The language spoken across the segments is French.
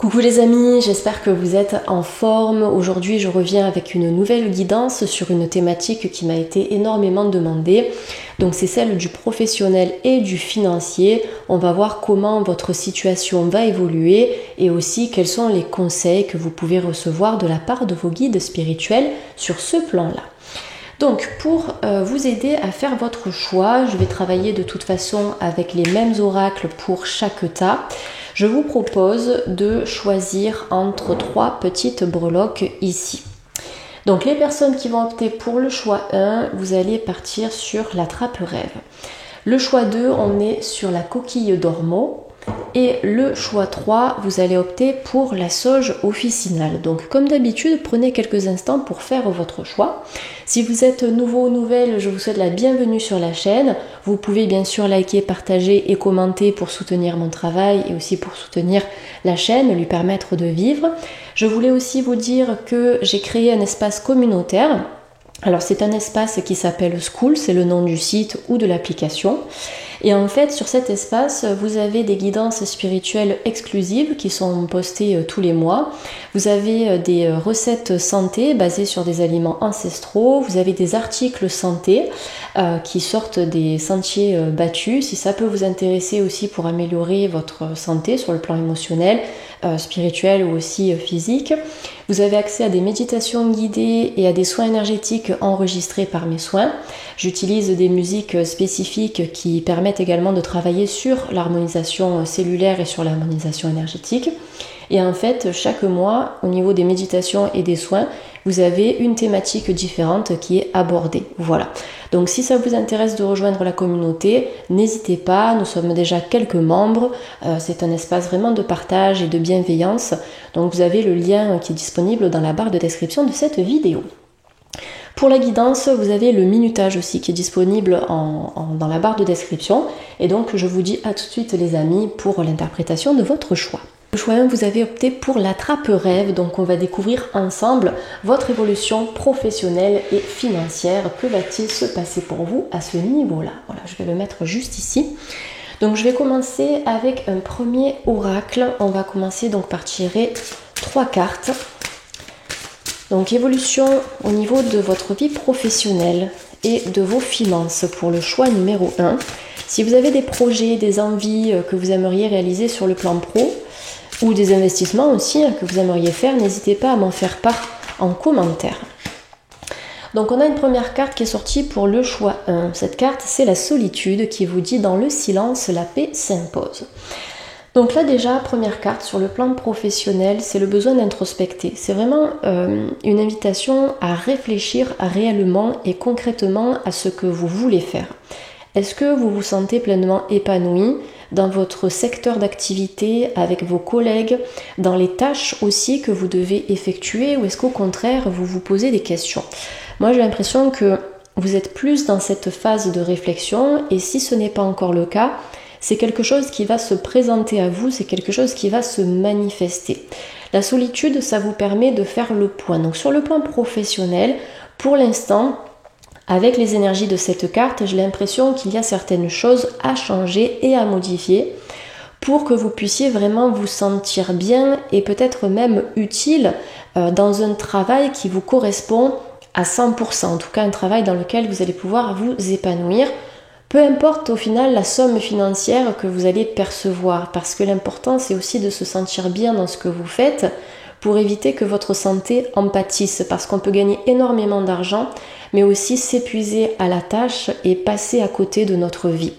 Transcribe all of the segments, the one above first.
Coucou les amis, j'espère que vous êtes en forme. Aujourd'hui je reviens avec une nouvelle guidance sur une thématique qui m'a été énormément demandée. Donc c'est celle du professionnel et du financier. On va voir comment votre situation va évoluer et aussi quels sont les conseils que vous pouvez recevoir de la part de vos guides spirituels sur ce plan-là. Donc pour vous aider à faire votre choix, je vais travailler de toute façon avec les mêmes oracles pour chaque tas. Je vous propose de choisir entre 3 petites breloques ici. Donc les personnes qui vont opter pour le choix 1, vous allez partir sur la trappe rêve. Le choix 2, on est sur la coquille d'ormeau. Et le choix 3, vous allez opter pour la sauge officinale. Donc comme d'habitude, prenez quelques instants pour faire votre choix. Si vous êtes nouveau ou nouvelle, je vous souhaite la bienvenue sur la chaîne. Vous pouvez bien sûr liker, partager et commenter pour soutenir mon travail et aussi pour soutenir la chaîne, lui permettre de vivre. Je voulais aussi vous dire que j'ai créé un espace communautaire. Alors c'est un espace qui s'appelle School, c'est le nom du site ou de l'application. Et en fait, sur cet espace, vous avez des guidances spirituelles exclusives qui sont postées tous les mois. Vous avez des recettes santé basées sur des aliments ancestraux. Vous avez des articles santé qui sortent des sentiers battus. Si ça peut vous intéresser aussi pour améliorer votre santé sur le plan émotionnel, spirituel ou aussi physique. Vous avez accès à des méditations guidées et à des soins énergétiques enregistrés par mes soins. J'utilise des musiques spécifiques qui permettent également de travailler sur l'harmonisation cellulaire et sur l'harmonisation énergétique. Et en fait, chaque mois, au niveau des méditations et des soins, vous avez une thématique différente qui est abordée. Voilà. Donc si ça vous intéresse de rejoindre la communauté, n'hésitez pas, nous sommes déjà quelques membres. C'est un espace vraiment de partage et de bienveillance. Donc vous avez le lien qui est disponible dans la barre de description de cette vidéo. Pour la guidance, vous avez le minutage aussi qui est disponible dans la barre de description. Et donc je vous dis à tout de suite les amis pour l'interprétation de votre choix. Le choix 1, vous avez opté pour la trappe rêve, donc on va découvrir ensemble votre évolution professionnelle et financière. Que va-t-il se passer pour vous à ce niveau-là? Voilà, je vais le mettre juste ici. Donc je vais commencer avec un premier oracle. On va commencer donc par tirer 3 cartes. Donc évolution au niveau de votre vie professionnelle et de vos finances pour le choix numéro 1. Si vous avez des projets, des envies que vous aimeriez réaliser sur le plan pro, ou des investissements aussi que vous aimeriez faire, n'hésitez pas à m'en faire part en commentaire. Donc on a une première carte qui est sortie pour le choix 1. Cette carte, c'est la solitude qui vous dit dans le silence, la paix s'impose. Donc là déjà, première carte sur le plan professionnel, c'est le besoin d'introspecter. C'est vraiment une invitation à réfléchir réellement et concrètement à ce que vous voulez faire. Est-ce que vous vous sentez pleinement épanoui dans votre secteur d'activité, avec vos collègues, dans les tâches aussi que vous devez effectuer, ou est-ce qu'au contraire, vous vous posez des questions? Moi, j'ai l'impression que vous êtes plus dans cette phase de réflexion, et si ce n'est pas encore le cas, c'est quelque chose qui va se présenter à vous, c'est quelque chose qui va se manifester. La solitude, ça vous permet de faire le point. Donc sur le plan professionnel, pour l'instant, avec les énergies de cette carte, j'ai l'impression qu'il y a certaines choses à changer et à modifier pour que vous puissiez vraiment vous sentir bien et peut-être même utile dans un travail qui vous correspond à 100%. En tout cas, un travail dans lequel vous allez pouvoir vous épanouir. Peu importe au final la somme financière que vous allez percevoir, parce que l'important c'est aussi de se sentir bien dans ce que vous faites pour éviter que votre santé en pâtisse, parce qu'on peut gagner énormément d'argent, mais aussi s'épuiser à la tâche et passer à côté de notre vie.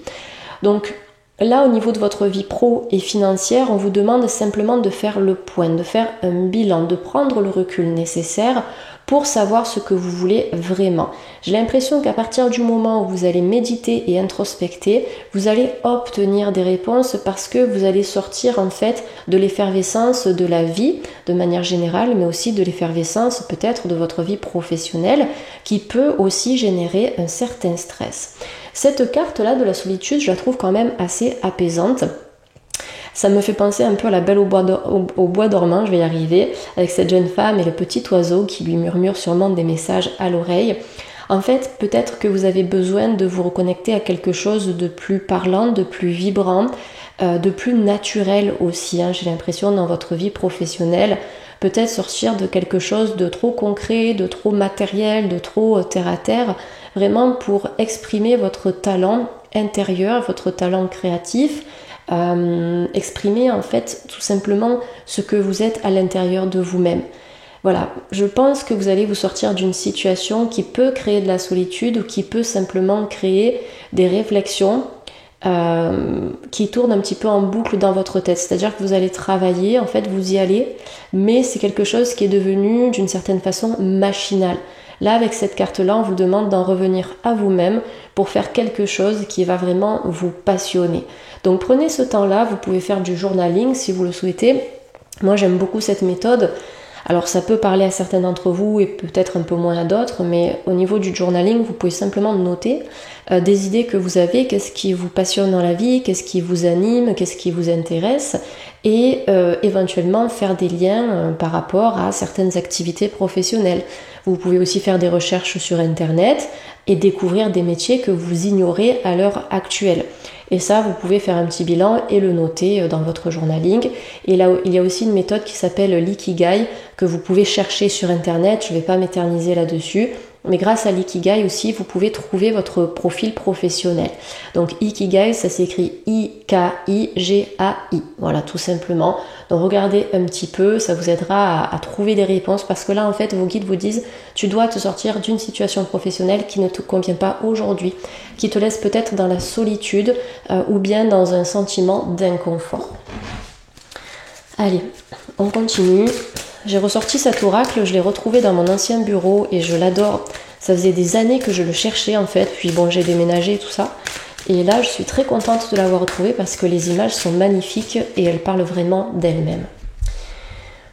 Donc là, au niveau de votre vie pro et financière, on vous demande simplement de faire le point, de faire un bilan, de prendre le recul nécessaire pour savoir ce que vous voulez vraiment. J'ai l'impression qu'à partir du moment où vous allez méditer et introspecter, vous allez obtenir des réponses parce que vous allez sortir en fait de l'effervescence de la vie de manière générale, mais aussi de l'effervescence peut-être de votre vie professionnelle qui peut aussi générer un certain stress. Cette carte-là de la solitude, je la trouve quand même assez apaisante. Ça me fait penser un peu à la Belle au bois dormant, je vais y arriver, avec cette jeune femme et le petit oiseau qui lui murmure sûrement des messages à l'oreille. En fait, peut-être que vous avez besoin de vous reconnecter à quelque chose de plus parlant, de plus vibrant, de plus naturel aussi, hein, j'ai l'impression, dans votre vie professionnelle. Peut-être sortir de quelque chose de trop concret, de trop matériel, de trop terre à terre, vraiment pour exprimer votre talent intérieur, votre talent créatif, exprimer en fait tout simplement ce que vous êtes à l'intérieur de vous-même. Voilà, je pense que vous allez vous sortir d'une situation qui peut créer de la solitude ou qui peut simplement créer des réflexions qui tournent un petit peu en boucle dans votre tête. C'est-à-dire que vous allez travailler, en fait vous y allez, mais c'est quelque chose qui est devenu d'une certaine façon machinal. Là, avec cette carte-là, on vous demande d'en revenir à vous-même pour faire quelque chose qui va vraiment vous passionner. Donc prenez ce temps-là, vous pouvez faire du journaling si vous le souhaitez. Moi, j'aime beaucoup cette méthode. Alors ça peut parler à certains d'entre vous et peut-être un peu moins à d'autres, mais au niveau du journaling, vous pouvez simplement noter des idées que vous avez, qu'est-ce qui vous passionne dans la vie, qu'est-ce qui vous anime, qu'est-ce qui vous intéresse, et éventuellement faire des liens par rapport à certaines activités professionnelles. Vous pouvez aussi faire des recherches sur Internet et découvrir des métiers que vous ignorez à l'heure actuelle. Et ça, vous pouvez faire un petit bilan et le noter dans votre journaling. Et là, il y a aussi une méthode qui s'appelle l'Ikigai que vous pouvez chercher sur Internet. Je ne vais pas m'éterniser là-dessus. Mais grâce à l'Ikigai aussi, vous pouvez trouver votre profil professionnel. Donc Ikigai, ça s'écrit I-K-I-G-A-I. Voilà, tout simplement. Donc regardez un petit peu, ça vous aidera à trouver des réponses parce que là, en fait, vos guides vous disent tu dois te sortir d'une situation professionnelle qui ne te convient pas aujourd'hui, qui te laisse peut-être dans la solitude ou bien dans un sentiment d'inconfort. Allez, on continue. J'ai ressorti cet oracle, je l'ai retrouvé dans mon ancien bureau et je l'adore. Ça faisait des années que je le cherchais en fait, puis bon, j'ai déménagé et tout ça. Et là, je suis très contente de l'avoir retrouvé parce que les images sont magnifiques et elles parlent vraiment d'elles-mêmes.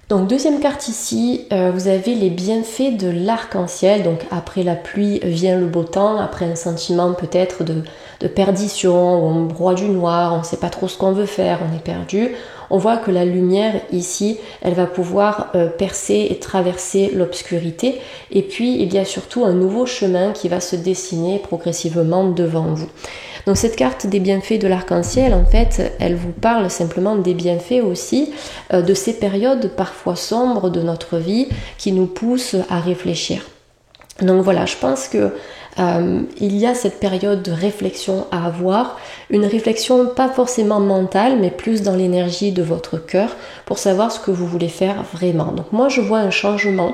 Donc deuxième carte ici, vous avez les bienfaits de l'arc-en-ciel. Donc après la pluie vient le beau temps, après un sentiment peut-être de perdition, on broie du noir, on ne sait pas trop ce qu'on veut faire, on est perdu. On voit que la lumière ici, elle va pouvoir percer et traverser l'obscurité. Et puis il y a surtout un nouveau chemin qui va se dessiner progressivement devant vous. Donc cette carte des bienfaits de l'arc-en-ciel, en fait, elle vous parle simplement des bienfaits aussi de ces périodes parfois sombres de notre vie qui nous poussent à réfléchir. Donc voilà, je pense que il y a cette période de réflexion à avoir, une réflexion pas forcément mentale, mais plus dans l'énergie de votre cœur pour savoir ce que vous voulez faire vraiment. Donc moi je vois un changement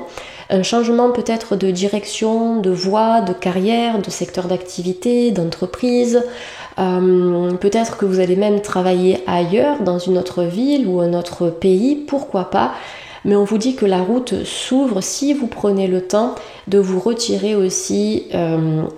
peut-être de direction, de voie, de carrière, de secteur d'activité, d'entreprise. Peut-être que vous allez même travailler ailleurs, dans une autre ville ou un autre pays, pourquoi pas. Mais on vous dit que la route s'ouvre si vous prenez le temps de vous retirer aussi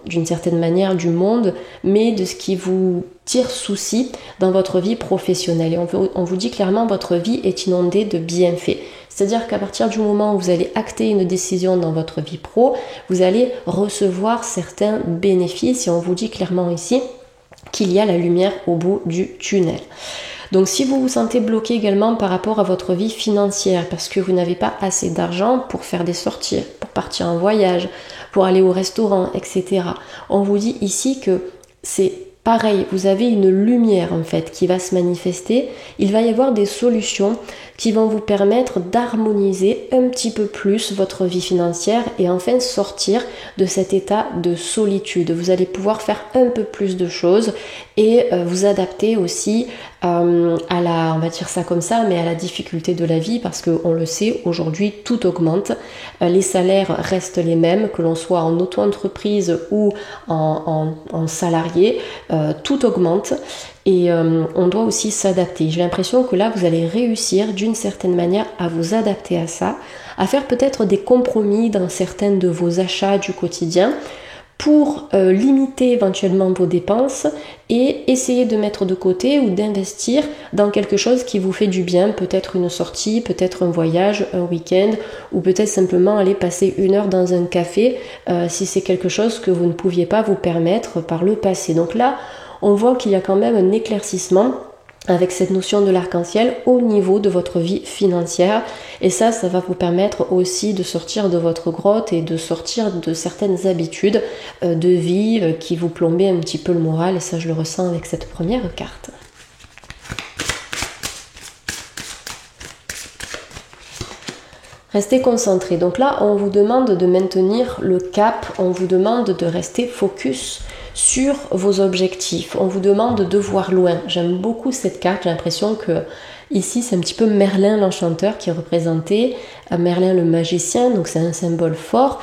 d'une certaine manière du monde, mais de ce qui vous tire souci dans votre vie professionnelle. Et on vous dit clairement que votre vie est inondée de bienfaits. C'est-à-dire qu'à partir du moment où vous allez acter une décision dans votre vie pro, vous allez recevoir certains bénéfices et on vous dit clairement ici qu'il y a la lumière au bout du tunnel. Donc si vous vous sentez bloqué également par rapport à votre vie financière parce que vous n'avez pas assez d'argent pour faire des sorties, pour partir en voyage, pour aller au restaurant, etc. On vous dit ici que c'est pareil, vous avez une lumière en fait qui va se manifester. Il va y avoir des solutions qui vont vous permettre d'harmoniser un petit peu plus votre vie financière et enfin sortir de cet état de solitude. Vous allez pouvoir faire un peu plus de choses et vous adapter aussi à la, on va dire ça comme ça, mais à la difficulté de la vie parce qu'on le sait, aujourd'hui tout augmente. Les salaires restent les mêmes, que l'on soit en auto-entreprise ou en salarié, tout augmente. Et on doit aussi s'adapter. J'ai l'impression que là, vous allez réussir d'une certaine manière à vous adapter à ça, à faire peut-être des compromis dans certains de vos achats du quotidien pour limiter éventuellement vos dépenses et essayer de mettre de côté ou d'investir dans quelque chose qui vous fait du bien, peut-être une sortie, peut-être un voyage, un week-end ou peut-être simplement aller passer 1 heure dans un café si c'est quelque chose que vous ne pouviez pas vous permettre par le passé. Donc là, on voit qu'il y a quand même un éclaircissement avec cette notion de l'arc-en-ciel au niveau de votre vie financière et ça va vous permettre aussi de sortir de votre grotte et de sortir de certaines habitudes de vie qui vous plombaient un petit peu le moral et ça je le ressens avec cette première carte. Restez concentré. Donc là, on vous demande de maintenir le cap, on vous demande de rester focus sur vos objectifs. On vous demande de voir loin. J'aime beaucoup cette carte, j'ai l'impression que ici c'est un petit peu Merlin l'enchanteur qui est représenté, Merlin le magicien, donc c'est un symbole fort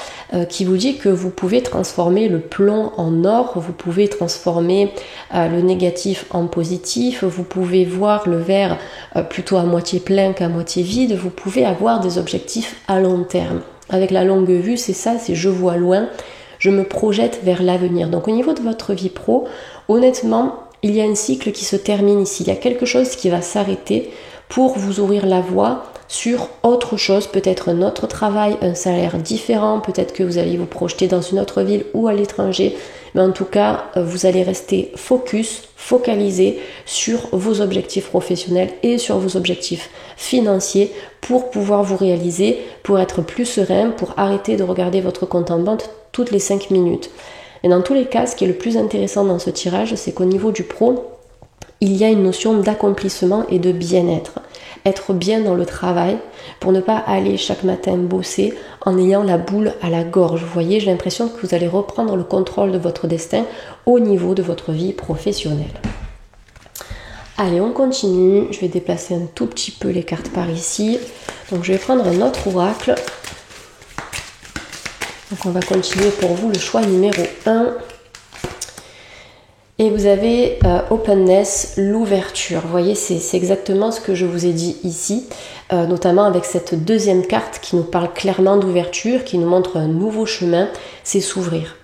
qui vous dit que vous pouvez transformer le plomb en or, vous pouvez transformer le négatif en positif, vous pouvez voir le verre plutôt à moitié plein qu'à moitié vide, vous pouvez avoir des objectifs à long terme. Avec la longue vue, c'est ça, c'est je vois loin, je me projette vers l'avenir. Donc au niveau de votre vie pro, honnêtement, il y a un cycle qui se termine ici. Il y a quelque chose qui va s'arrêter pour vous ouvrir la voie sur autre chose, peut-être un autre travail, un salaire différent, peut-être que vous allez vous projeter dans une autre ville ou à l'étranger. Mais en tout cas, vous allez rester focalisé sur vos objectifs professionnels et sur vos objectifs financiers pour pouvoir vous réaliser, pour être plus serein, pour arrêter de regarder votre compte en banque toutes les 5 minutes. Et dans tous les cas, ce qui est le plus intéressant dans ce tirage, c'est qu'au niveau du pro, il y a une notion d'accomplissement et de bien-être. Être bien dans le travail pour ne pas aller chaque matin bosser en ayant la boule à la gorge. Vous voyez, j'ai l'impression que vous allez reprendre le contrôle de votre destin au niveau de votre vie professionnelle. Allez, on continue. Je vais déplacer un tout petit peu les cartes par ici. Donc je vais prendre un autre oracle. Donc on va continuer pour vous le choix numéro 1. Et vous avez openness, l'ouverture. Vous voyez, c'est exactement ce que je vous ai dit ici, notamment avec cette deuxième carte qui nous parle clairement d'ouverture, qui nous montre un nouveau chemin, c'est s'ouvrir.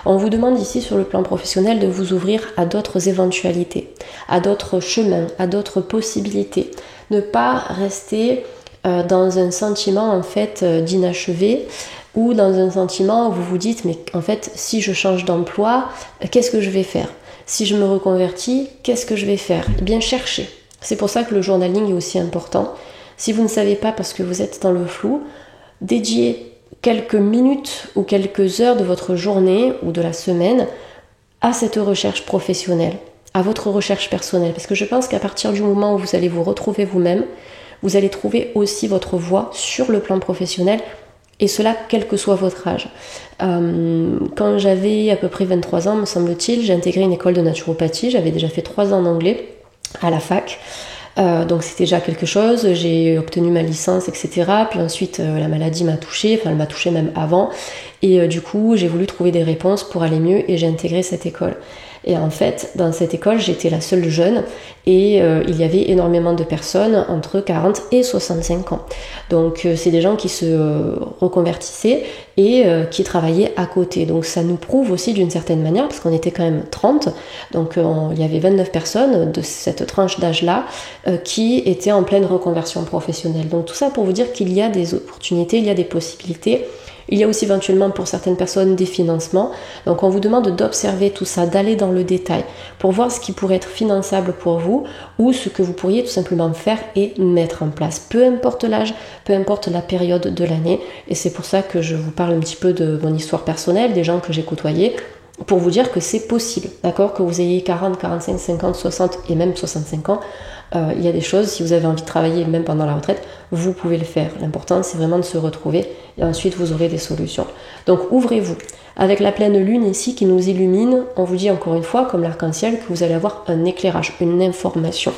On vous demande ici sur le plan professionnel de vous ouvrir à d'autres éventualités, à d'autres chemins, à d'autres possibilités. Ne pas rester dans un sentiment en fait d'inachevé, ou dans un sentiment où vous vous dites mais en fait si je change d'emploi, qu'est-ce que je vais faire? Si je me reconvertis, qu'est-ce que je vais faire? Eh bien cherchez. C'est pour ça que le journaling est aussi important. Si vous ne savez pas parce que vous êtes dans le flou, dédiez quelques minutes ou quelques heures de votre journée ou de la semaine à cette recherche professionnelle, à votre recherche personnelle. Parce que je pense qu'à partir du moment où vous allez vous retrouver vous-même, vous allez trouver aussi votre voie sur le plan professionnel. Et cela, quel que soit votre âge. Quand j'avais à peu près 23 ans, me semble-t-il, j'ai intégré une école de naturopathie. J'avais déjà fait 3 ans d'anglais à la fac. Donc c'était déjà quelque chose. J'ai obtenu ma licence, etc. Puis ensuite, la maladie m'a touchée. Enfin, elle m'a touchée même avant. Et du coup, j'ai voulu trouver des réponses pour aller mieux et j'ai intégré cette école. Et en fait, dans cette école, j'étais la seule jeune et il y avait énormément de personnes entre 40 et 65 ans. Donc c'est des gens qui se reconvertissaient et qui travaillaient à côté. Donc ça nous prouve aussi d'une certaine manière, parce qu'on était quand même 30, donc il y avait 29 personnes de cette tranche d'âge-là qui étaient en pleine reconversion professionnelle. Donc tout ça pour vous dire qu'il y a des opportunités, il y a des possibilités. Il y a aussi éventuellement pour certaines personnes des financements. Donc on vous demande d'observer tout ça, d'aller dans le détail pour voir ce qui pourrait être finançable pour vous ou ce que vous pourriez tout simplement faire et mettre en place. Peu importe l'âge, peu importe la période de l'année. Et c'est pour ça que je vous parle un petit peu de mon histoire personnelle, des gens que j'ai côtoyés, pour vous dire que c'est possible, d'accord? Que vous ayez 40, 45, 50, 60 et même 65 ans. Il y a des choses, si vous avez envie de travailler même pendant la retraite, vous pouvez le faire. L'important, c'est vraiment de se retrouver et ensuite vous aurez des solutions. Donc ouvrez-vous. Avec la pleine lune ici qui nous illumine, on vous dit encore une fois, comme l'arc-en-ciel, que vous allez avoir un éclairage, une information.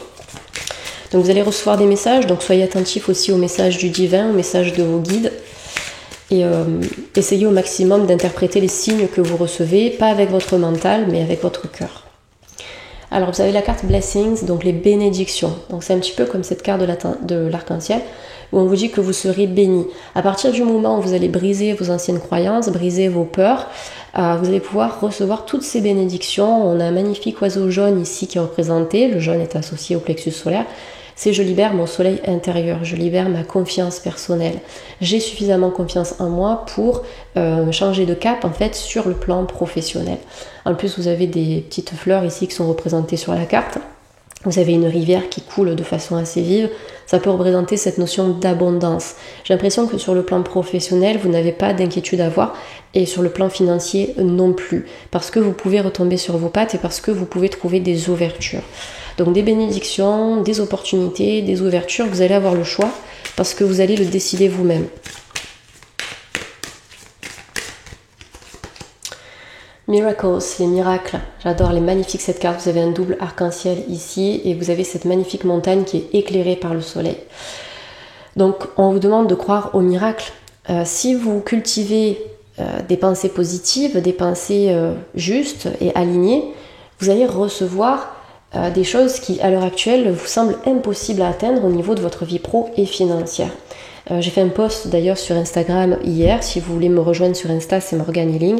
Donc vous allez recevoir des messages, donc soyez attentifs aussi aux messages du divin, aux messages de vos guides. Et essayez au maximum d'interpréter les signes que vous recevez, pas avec votre mental, mais avec votre cœur. Alors vous avez la carte Blessings, donc les bénédictions. Donc c'est un petit peu comme cette carte de l'arc-en-ciel, où on vous dit que vous serez béni. À partir du moment où vous allez briser vos anciennes croyances, briser vos peurs, vous allez pouvoir recevoir toutes ces bénédictions. On a un magnifique oiseau jaune ici qui est représenté. Le jaune est associé au plexus solaire. C'est je libère mon soleil intérieur, je libère ma confiance personnelle. J'ai suffisamment confiance en moi pour changer de cap en fait sur le plan professionnel. En plus, vous avez des petites fleurs ici qui sont représentées sur la carte. Vous avez une rivière qui coule de façon assez vive. Ça peut représenter cette notion d'abondance. J'ai l'impression que sur le plan professionnel, vous n'avez pas d'inquiétude à avoir et sur le plan financier non plus. Parce que vous pouvez retomber sur vos pattes et parce que vous pouvez trouver des ouvertures. Donc des bénédictions, des opportunités, des ouvertures, vous allez avoir le choix parce que vous allez le décider vous-même. Miracles, les miracles. J'adore les magnifiques cette carte. Vous avez un double arc-en-ciel ici et vous avez cette magnifique montagne qui est éclairée par le soleil. Donc on vous demande de croire aux miracles. Si vous cultivez des pensées positives, des pensées justes et alignées, vous allez recevoir des choses qui à l'heure actuelle vous semblent impossibles à atteindre au niveau de votre vie pro et financière. J'ai fait un post d'ailleurs sur Instagram hier, si vous voulez me rejoindre sur Insta, c'est Morgane Healing,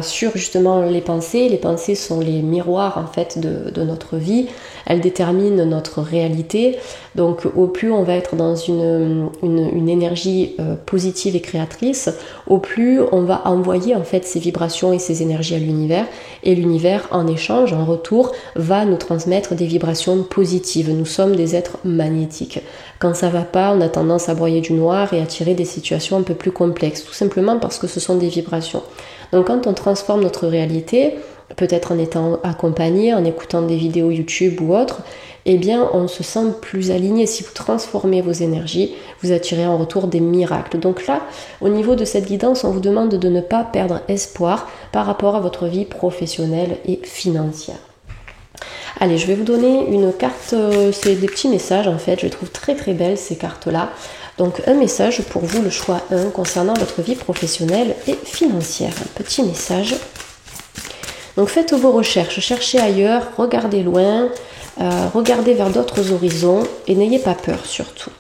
sur justement les pensées. Les pensées sont les miroirs en fait de notre vie, elles déterminent notre réalité, donc au plus on va être dans une énergie positive et créatrice, au plus on va envoyer en fait ces vibrations et ces énergies à l'univers, et l'univers en échange, en retour, va nous transmettre des vibrations positives. Nous sommes des êtres magnétiques. Quand ça va pas, on a tendance à broyer du noir et à attirer des situations un peu plus complexes, tout simplement parce que ce sont des vibrations. Donc quand on transforme notre réalité, peut-être en étant accompagné, en écoutant des vidéos YouTube ou autres, eh bien on se sent plus aligné. Si vous transformez vos énergies, vous attirez en retour des miracles. Donc là, au niveau de cette guidance, on vous demande de ne pas perdre espoir par rapport à votre vie professionnelle et financière. Allez, je vais vous donner une carte, c'est des petits messages en fait, je les trouve très très belles ces cartes-là. Donc un message pour vous, le choix 1, concernant votre vie professionnelle et financière. Un petit message. Donc faites vos recherches, cherchez ailleurs, regardez loin, regardez vers d'autres horizons et n'ayez pas peur surtout.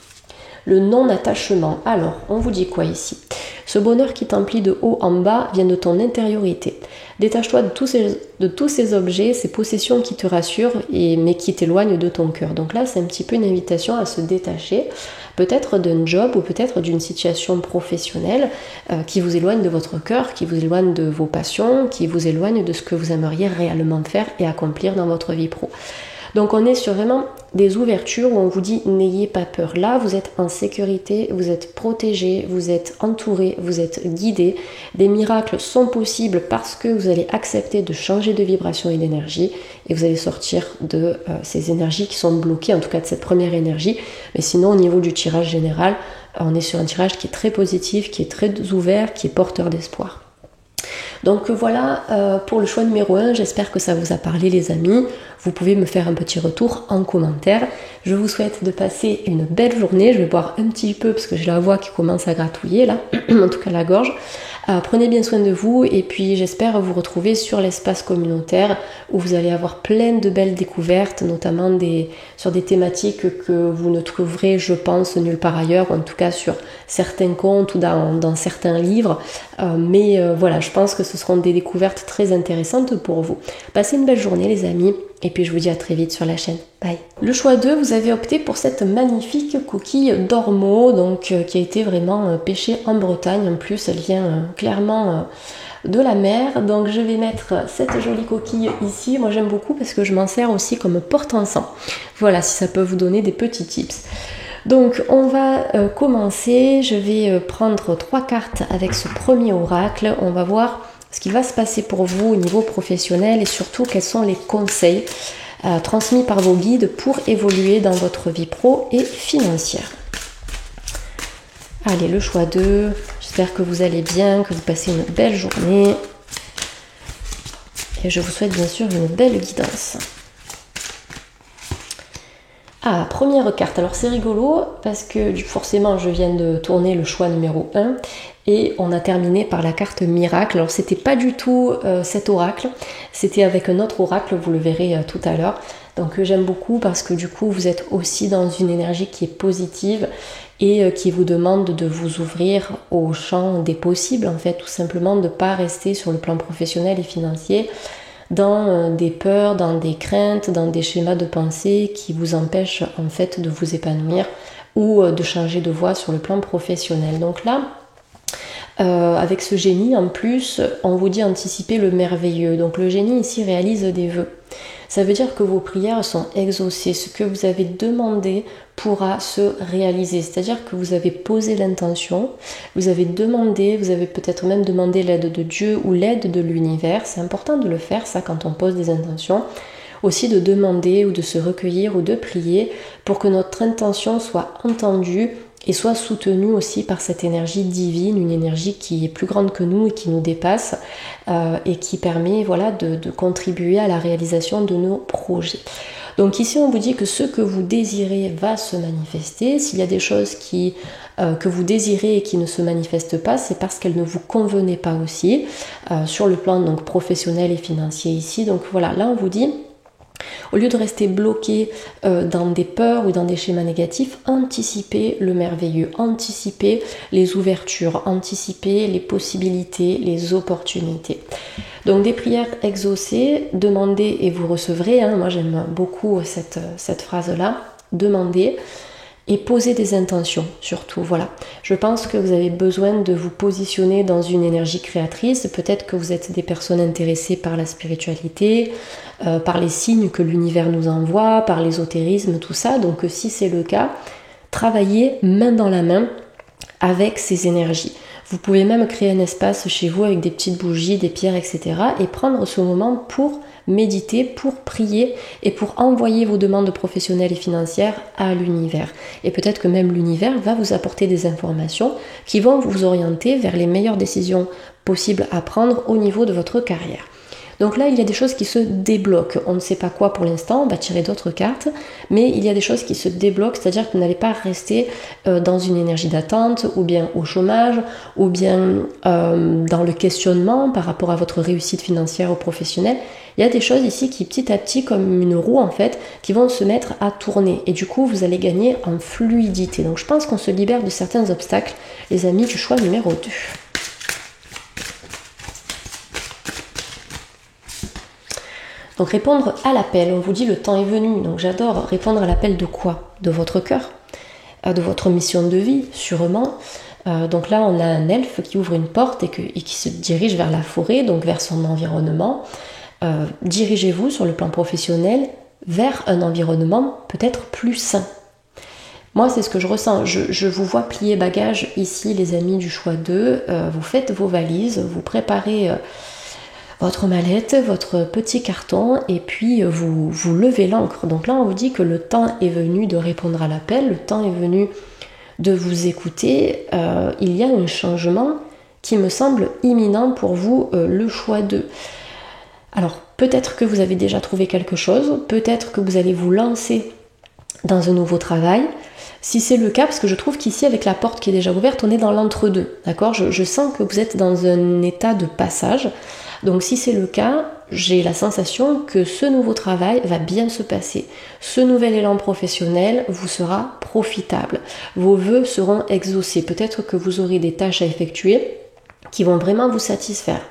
Le non-attachement. Alors, on vous dit quoi ici? Ce bonheur qui t'emplit de haut en bas vient de ton intériorité. Détache-toi de tous ces objets, ces possessions qui te rassurent, mais qui t'éloignent de ton cœur. Donc là, c'est un petit peu une invitation à se détacher, peut-être d'un job ou peut-être d'une situation professionnelle qui vous éloigne de votre cœur, qui vous éloigne de vos passions, qui vous éloigne de ce que vous aimeriez réellement faire et accomplir dans votre vie pro. Donc on est sur vraiment des ouvertures où on vous dit n'ayez pas peur. Là, vous êtes en sécurité, vous êtes protégé, vous êtes entouré, vous êtes guidé. Des miracles sont possibles parce que vous allez accepter de changer de vibration et d'énergie et vous allez sortir de ces énergies qui sont bloquées, en tout cas de cette première énergie. Mais sinon, au niveau du tirage général, on est sur un tirage qui est très positif, qui est très ouvert, qui est porteur d'espoir. Donc voilà pour le choix numéro 1, j'espère que ça vous a parlé les amis. Vous pouvez me faire un petit retour en commentaire. Je vous souhaite de passer une belle journée. Je vais boire un petit peu parce que j'ai la voix qui commence à gratouiller là, en tout cas la gorge. Prenez bien soin de vous et puis j'espère vous retrouver sur l'espace communautaire où vous allez avoir plein de belles découvertes, notamment sur des thématiques que vous ne trouverez, je pense, nulle part ailleurs, ou en tout cas sur certains comptes ou dans certains livres. Mais voilà, je pense que ce seront des découvertes très intéressantes pour vous. Passez une belle journée les amis. Et puis je vous dis à très vite sur la chaîne. Bye. Le choix 2, vous avez opté pour cette magnifique coquille d'ormeau, donc qui a été vraiment pêchée en Bretagne. En plus, elle vient clairement de la mer. Donc je vais mettre cette jolie coquille ici. Moi j'aime beaucoup parce que je m'en sers aussi comme porte-encens. Voilà, si ça peut vous donner des petits tips. Donc on va commencer. Je vais prendre 3 cartes avec ce premier oracle. On va voir ce qui va se passer pour vous au niveau professionnel et surtout quels sont les conseils transmis par vos guides pour évoluer dans votre vie pro et financière. Allez, le choix 2, j'espère que vous allez bien, que vous passez une belle journée et je vous souhaite bien sûr une belle guidance. Ah, première carte, alors c'est rigolo parce que forcément je viens de tourner le choix numéro 1 et on a terminé par la carte miracle. Alors c'était pas du tout cet oracle, c'était avec un autre oracle, vous le verrez tout à l'heure. Donc j'aime beaucoup parce que du coup vous êtes aussi dans une énergie qui est positive et qui vous demande de vous ouvrir au champ des possibles en fait, tout simplement de ne pas rester sur le plan professionnel et financier dans des peurs, dans des craintes, dans des schémas de pensée qui vous empêchent en fait de vous épanouir ou de changer de voie sur le plan professionnel. Donc là, avec ce génie en plus, on vous dit anticiper le merveilleux. Donc le génie ici réalise des vœux. Ça veut dire que vos prières sont exaucées. Ce que vous avez demandé pourra se réaliser. C'est-à-dire que vous avez posé l'intention, vous avez demandé, vous avez peut-être même demandé l'aide de Dieu ou l'aide de l'univers. C'est important de le faire ça quand on pose des intentions. Aussi de demander ou de se recueillir ou de prier pour que notre intention soit entendue et soit soutenu aussi par cette énergie divine, une énergie qui est plus grande que nous et qui nous dépasse et qui permet voilà, de contribuer à la réalisation de nos projets. Donc ici on vous dit que ce que vous désirez va se manifester. S'il y a des choses que vous désirez et qui ne se manifestent pas, c'est parce qu'elles ne vous convenaient pas aussi sur le plan donc professionnel et financier ici. Donc voilà, là on vous dit, au lieu de rester bloqué dans des peurs ou dans des schémas négatifs, anticipez le merveilleux, anticipez les ouvertures, anticipez les possibilités, les opportunités. Donc des prières exaucées, demandez et vous recevrez. Moi j'aime beaucoup cette phrase-là, demandez et posez des intentions surtout. Voilà. Je pense que vous avez besoin de vous positionner dans une énergie créatrice. Peut-être que vous êtes des personnes intéressées par la spiritualité, par les signes que l'univers nous envoie, par l'ésotérisme, tout ça. Donc si c'est le cas, travaillez main dans la main avec ces énergies. Vous pouvez même créer un espace chez vous avec des petites bougies, des pierres, etc. et prendre ce moment pour méditer, pour prier et pour envoyer vos demandes professionnelles et financières à l'univers. Et peut-être que même l'univers va vous apporter des informations qui vont vous orienter vers les meilleures décisions possibles à prendre au niveau de votre carrière. Donc là, il y a des choses qui se débloquent. On ne sait pas quoi pour l'instant, on va tirer d'autres cartes, mais il y a des choses qui se débloquent, c'est-à-dire que vous n'allez pas rester dans une énergie d'attente, ou bien au chômage, ou bien dans le questionnement par rapport à votre réussite financière ou professionnelle. Il y a des choses ici qui, petit à petit, comme une roue en fait, qui vont se mettre à tourner. Et du coup, vous allez gagner en fluidité. Donc je pense qu'on se libère de certains obstacles, les amis du choix numéro 2. Donc répondre à l'appel, on vous dit le temps est venu, donc j'adore répondre à l'appel de quoi? De votre cœur, de votre mission de vie, sûrement. Donc là on a un elfe qui ouvre une porte et qui se dirige vers la forêt, donc vers son environnement. Dirigez-vous sur le plan professionnel vers un environnement peut-être plus sain. Moi c'est ce que je ressens, je vous vois plier bagages ici les amis du choix 2, vous faites vos valises, vous préparez votre mallette, votre petit carton et puis vous levez l'ancre. Donc là on vous dit que le temps est venu de répondre à l'appel, le temps est venu de vous écouter. Il y a un changement qui me semble imminent pour vous, le choix 2. Alors peut-être que vous avez déjà trouvé quelque chose, peut-être que vous allez vous lancer dans un nouveau travail. Si c'est le cas, parce que je trouve qu'ici avec la porte qui est déjà ouverte, on est dans l'entre-deux, d'accord ? Je sens que vous êtes dans un état de passage. Donc si c'est le cas, j'ai la sensation que ce nouveau travail va bien se passer. Ce nouvel élan professionnel vous sera profitable. Vos vœux seront exaucés. Peut-être que vous aurez des tâches à effectuer qui vont vraiment vous satisfaire.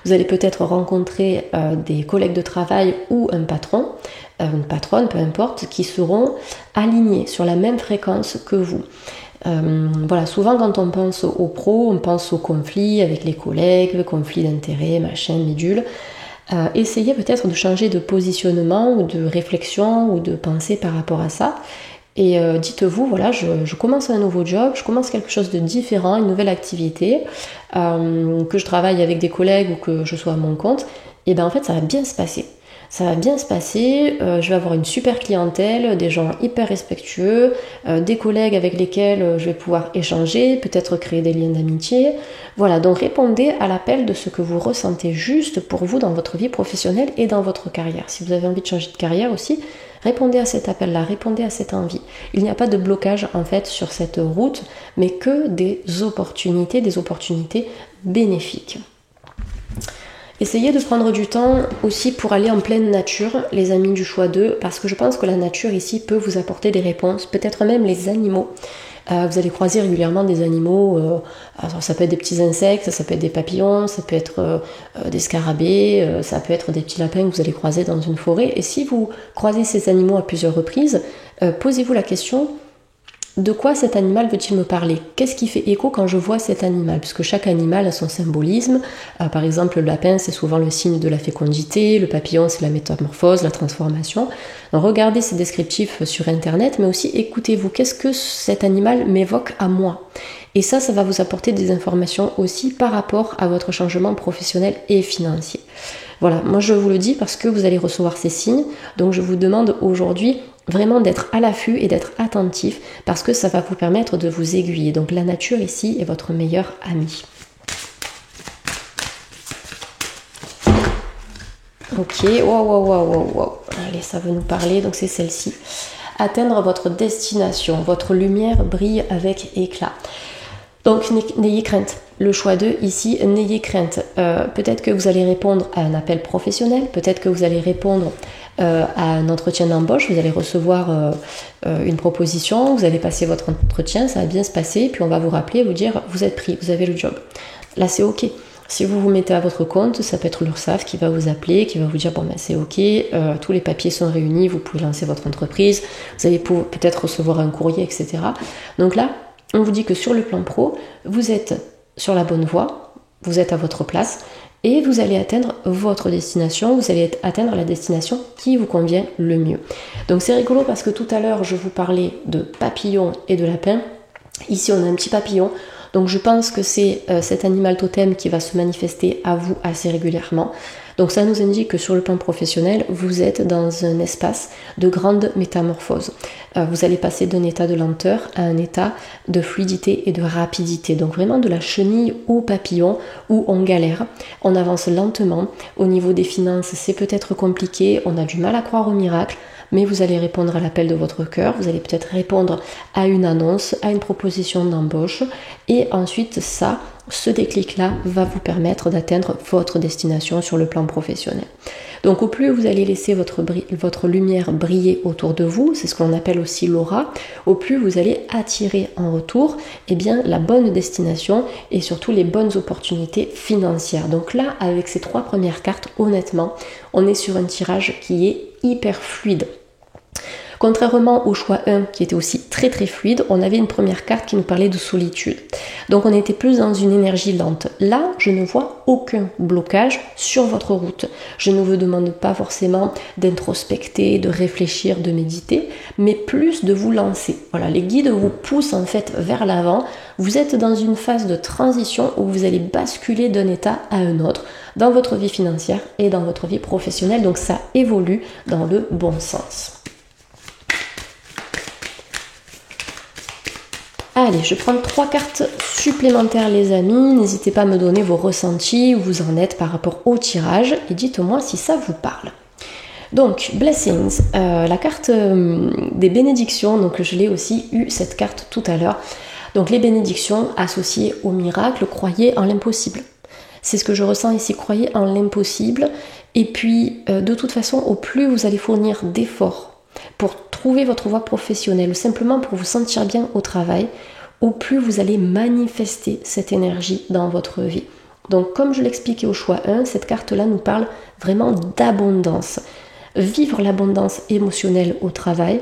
Vous allez peut-être rencontrer des collègues de travail ou un patron, une patronne, peu importe, qui seront alignés sur la même fréquence que vous. Voilà, souvent quand on pense aux pros, on pense aux conflits avec les collègues, conflits d'intérêts, machin, bidule. Essayez peut-être de changer de positionnement ou de réflexion ou de pensée par rapport à ça. Et dites-vous, voilà, je commence un nouveau job, je commence quelque chose de différent, une nouvelle activité, que je travaille avec des collègues ou que je sois à mon compte, et bien en fait ça va bien se passer. Ça va bien se passer, je vais avoir une super clientèle, des gens hyper respectueux, des collègues avec lesquels je vais pouvoir échanger, peut-être créer des liens d'amitié. Voilà, donc répondez à l'appel de ce que vous ressentez juste pour vous dans votre vie professionnelle et dans votre carrière. Si vous avez envie de changer de carrière aussi, répondez à cet appel-là, répondez à cette envie. Il n'y a pas de blocage en fait sur cette route, mais que des opportunités bénéfiques. Essayez de prendre du temps aussi pour aller en pleine nature, les amis du choix 2, parce que je pense que la nature ici peut vous apporter des réponses, peut-être même les animaux. Vous allez croiser régulièrement des animaux, alors ça peut être des petits insectes, ça peut être des papillons, ça peut être des scarabées, ça peut être des petits lapins que vous allez croiser dans une forêt. Et si vous croisez ces animaux à plusieurs reprises, posez-vous la question: de quoi cet animal veut-il me parler? Qu'est-ce qui fait écho quand je vois cet animal? Puisque chaque animal a son symbolisme. Par exemple, le lapin, c'est souvent le signe de la fécondité. Le papillon, c'est la métamorphose, la transformation. Donc, regardez ces descriptifs sur Internet, mais aussi écoutez-vous. Qu'est-ce que cet animal m'évoque à moi? Et ça va vous apporter des informations aussi par rapport à votre changement professionnel et financier. Voilà, moi je vous le dis parce que vous allez recevoir ces signes. Donc je vous demande aujourd'hui vraiment d'être à l'affût et d'être attentif parce que ça va vous permettre de vous aiguiller. Donc la nature ici est votre meilleur ami. Ok, wow. Allez, ça veut nous parler, donc c'est celle-ci. Atteindre votre destination, votre lumière brille avec éclat. Donc n'ayez crainte. Le choix 2 ici, n'ayez crainte. Peut-être que vous allez répondre à un appel professionnel, peut-être que vous allez répondre à un entretien d'embauche, vous allez recevoir une proposition, vous allez passer votre entretien, ça va bien se passer, puis on va vous rappeler, vous dire vous êtes pris, vous avez le job. Là c'est ok. Si vous vous mettez à votre compte, ça peut être l'URSSAF qui va vous appeler, qui va vous dire bon ben c'est ok, tous les papiers sont réunis, vous pouvez lancer votre entreprise, vous allez peut-être recevoir un courrier, etc. Donc là, on vous dit que sur le plan pro, vous êtes sur la bonne voie, vous êtes à votre place et vous allez atteindre votre destination, vous allez atteindre la destination qui vous convient le mieux. Donc c'est rigolo parce que tout à l'heure, je vous parlais de papillons et de lapins. Ici, on a un petit papillon. Donc je pense que c'est cet animal totem qui va se manifester à vous assez régulièrement. Donc ça nous indique que sur le plan professionnel, vous êtes dans un espace de grande métamorphose. Vous allez passer d'un état de lenteur à un état de fluidité et de rapidité. Donc vraiment de la chenille au papillon où on galère, on avance lentement. Au niveau des finances, c'est peut-être compliqué, on a du mal à croire au miracle. Mais vous allez répondre à l'appel de votre cœur, vous allez peut-être répondre à une annonce, à une proposition d'embauche, et ensuite ce déclic-là va vous permettre d'atteindre votre destination sur le plan professionnel. Donc au plus vous allez laisser votre lumière briller autour de vous, c'est ce qu'on appelle aussi l'aura, au plus vous allez attirer en retour la bonne destination et surtout les bonnes opportunités financières. Donc là, avec ces 3 premières cartes, honnêtement, on est sur un tirage qui est hyper fluide. Contrairement au choix 1 qui était aussi très très fluide, on avait une première carte qui nous parlait de solitude. Donc on était plus dans une énergie lente. Là, je ne vois aucun blocage sur votre route. Je ne vous demande pas forcément d'introspecter, de réfléchir, de méditer, mais plus de vous lancer. Voilà, les guides vous poussent en fait vers l'avant. Vous êtes dans une phase de transition où vous allez basculer d'un état à un autre dans votre vie financière et dans votre vie professionnelle. Donc ça évolue dans le bon sens. Allez, je prends 3 cartes supplémentaires les amis, n'hésitez pas à me donner vos ressentis, où vous en êtes par rapport au tirage et dites-moi si ça vous parle. Donc, Blessings, la carte des bénédictions, donc je l'ai aussi eu cette carte tout à l'heure. Donc les bénédictions associées au miracle, croyez en l'impossible. C'est ce que je ressens ici, croyez en l'impossible. Et puis, de toute façon, au plus vous allez fournir d'efforts pour trouver votre voie professionnelle, ou simplement pour vous sentir bien au travail, au plus vous allez manifester cette énergie dans votre vie. Donc comme je l'expliquais au choix 1, cette carte-là nous parle vraiment d'abondance. Vivre l'abondance émotionnelle au travail,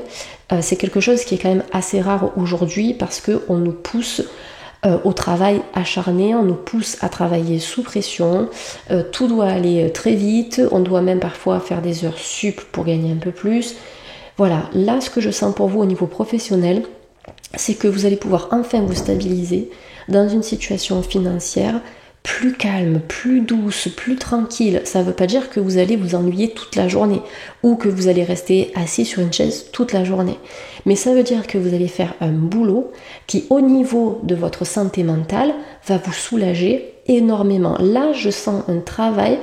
c'est quelque chose qui est quand même assez rare aujourd'hui parce qu'on nous pousse au travail acharné, on nous pousse à travailler sous pression, tout doit aller très vite, on doit même parfois faire des heures sup pour gagner un peu plus. Voilà, là ce que je sens pour vous au niveau professionnel, c'est que vous allez pouvoir enfin vous stabiliser dans une situation financière plus calme, plus douce, plus tranquille. Ça ne veut pas dire que vous allez vous ennuyer toute la journée ou que vous allez rester assis sur une chaise toute la journée. Mais ça veut dire que vous allez faire un boulot qui, au niveau de votre santé mentale, va vous soulager énormément. Là, je sens un travail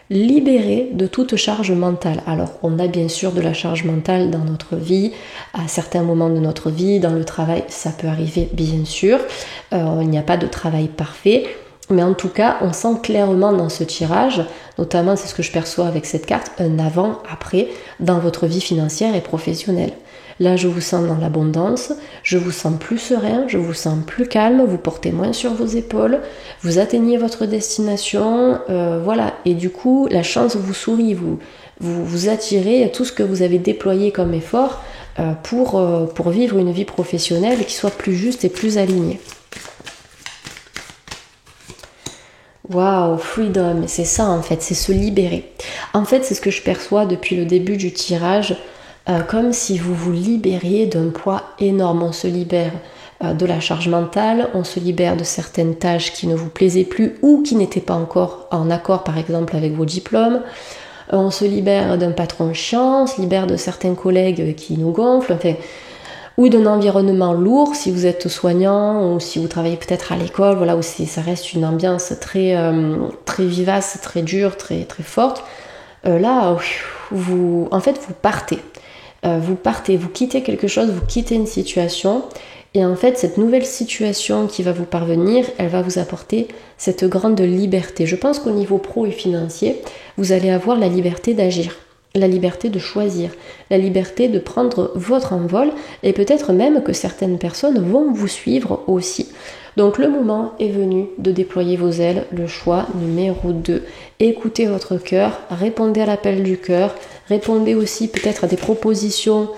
libéré de toute charge mentale. Alors, on a bien sûr de la charge mentale dans notre vie, à certains moments de notre vie, dans le travail, ça peut arriver bien sûr. Il n'y a pas de travail parfait. Mais en tout cas, on sent clairement dans ce tirage, notamment c'est ce que je perçois avec cette carte, un avant-après dans votre vie financière et professionnelle. Là, je vous sens dans l'abondance, je vous sens plus serein, je vous sens plus calme, vous portez moins sur vos épaules, vous atteignez votre destination, voilà. Et du coup, la chance vous sourit, vous attirez tout ce que vous avez déployé comme effort pour vivre une vie professionnelle qui soit plus juste et plus alignée. Waouh, freedom, c'est ça en fait, c'est se libérer. En fait, c'est ce que je perçois depuis le début du tirage, comme si vous vous libériez d'un poids énorme. On se libère de la charge mentale, on se libère de certaines tâches qui ne vous plaisaient plus ou qui n'étaient pas encore en accord par exemple avec vos diplômes. on se libère d'un patron chiant, on se libère de certains collègues qui nous gonflent, enfin, ou d'un environnement lourd si vous êtes soignant ou si vous travaillez peut-être à l'école, voilà, où ça reste une ambiance très, très vivace, très dure, très, très forte. Là, en fait, vous partez. Vous quittez quelque chose, vous quittez une situation. Et en fait, cette nouvelle situation qui va vous parvenir, elle va vous apporter cette grande liberté. Je pense qu'au niveau pro et financier, vous allez avoir la liberté d'agir, la liberté de choisir, la liberté de prendre votre envol et peut-être même que certaines personnes vont vous suivre aussi. Donc le moment est venu de déployer vos ailes, le choix numéro 2. Écoutez votre cœur, répondez à l'appel du cœur, répondez aussi peut-être à des propositions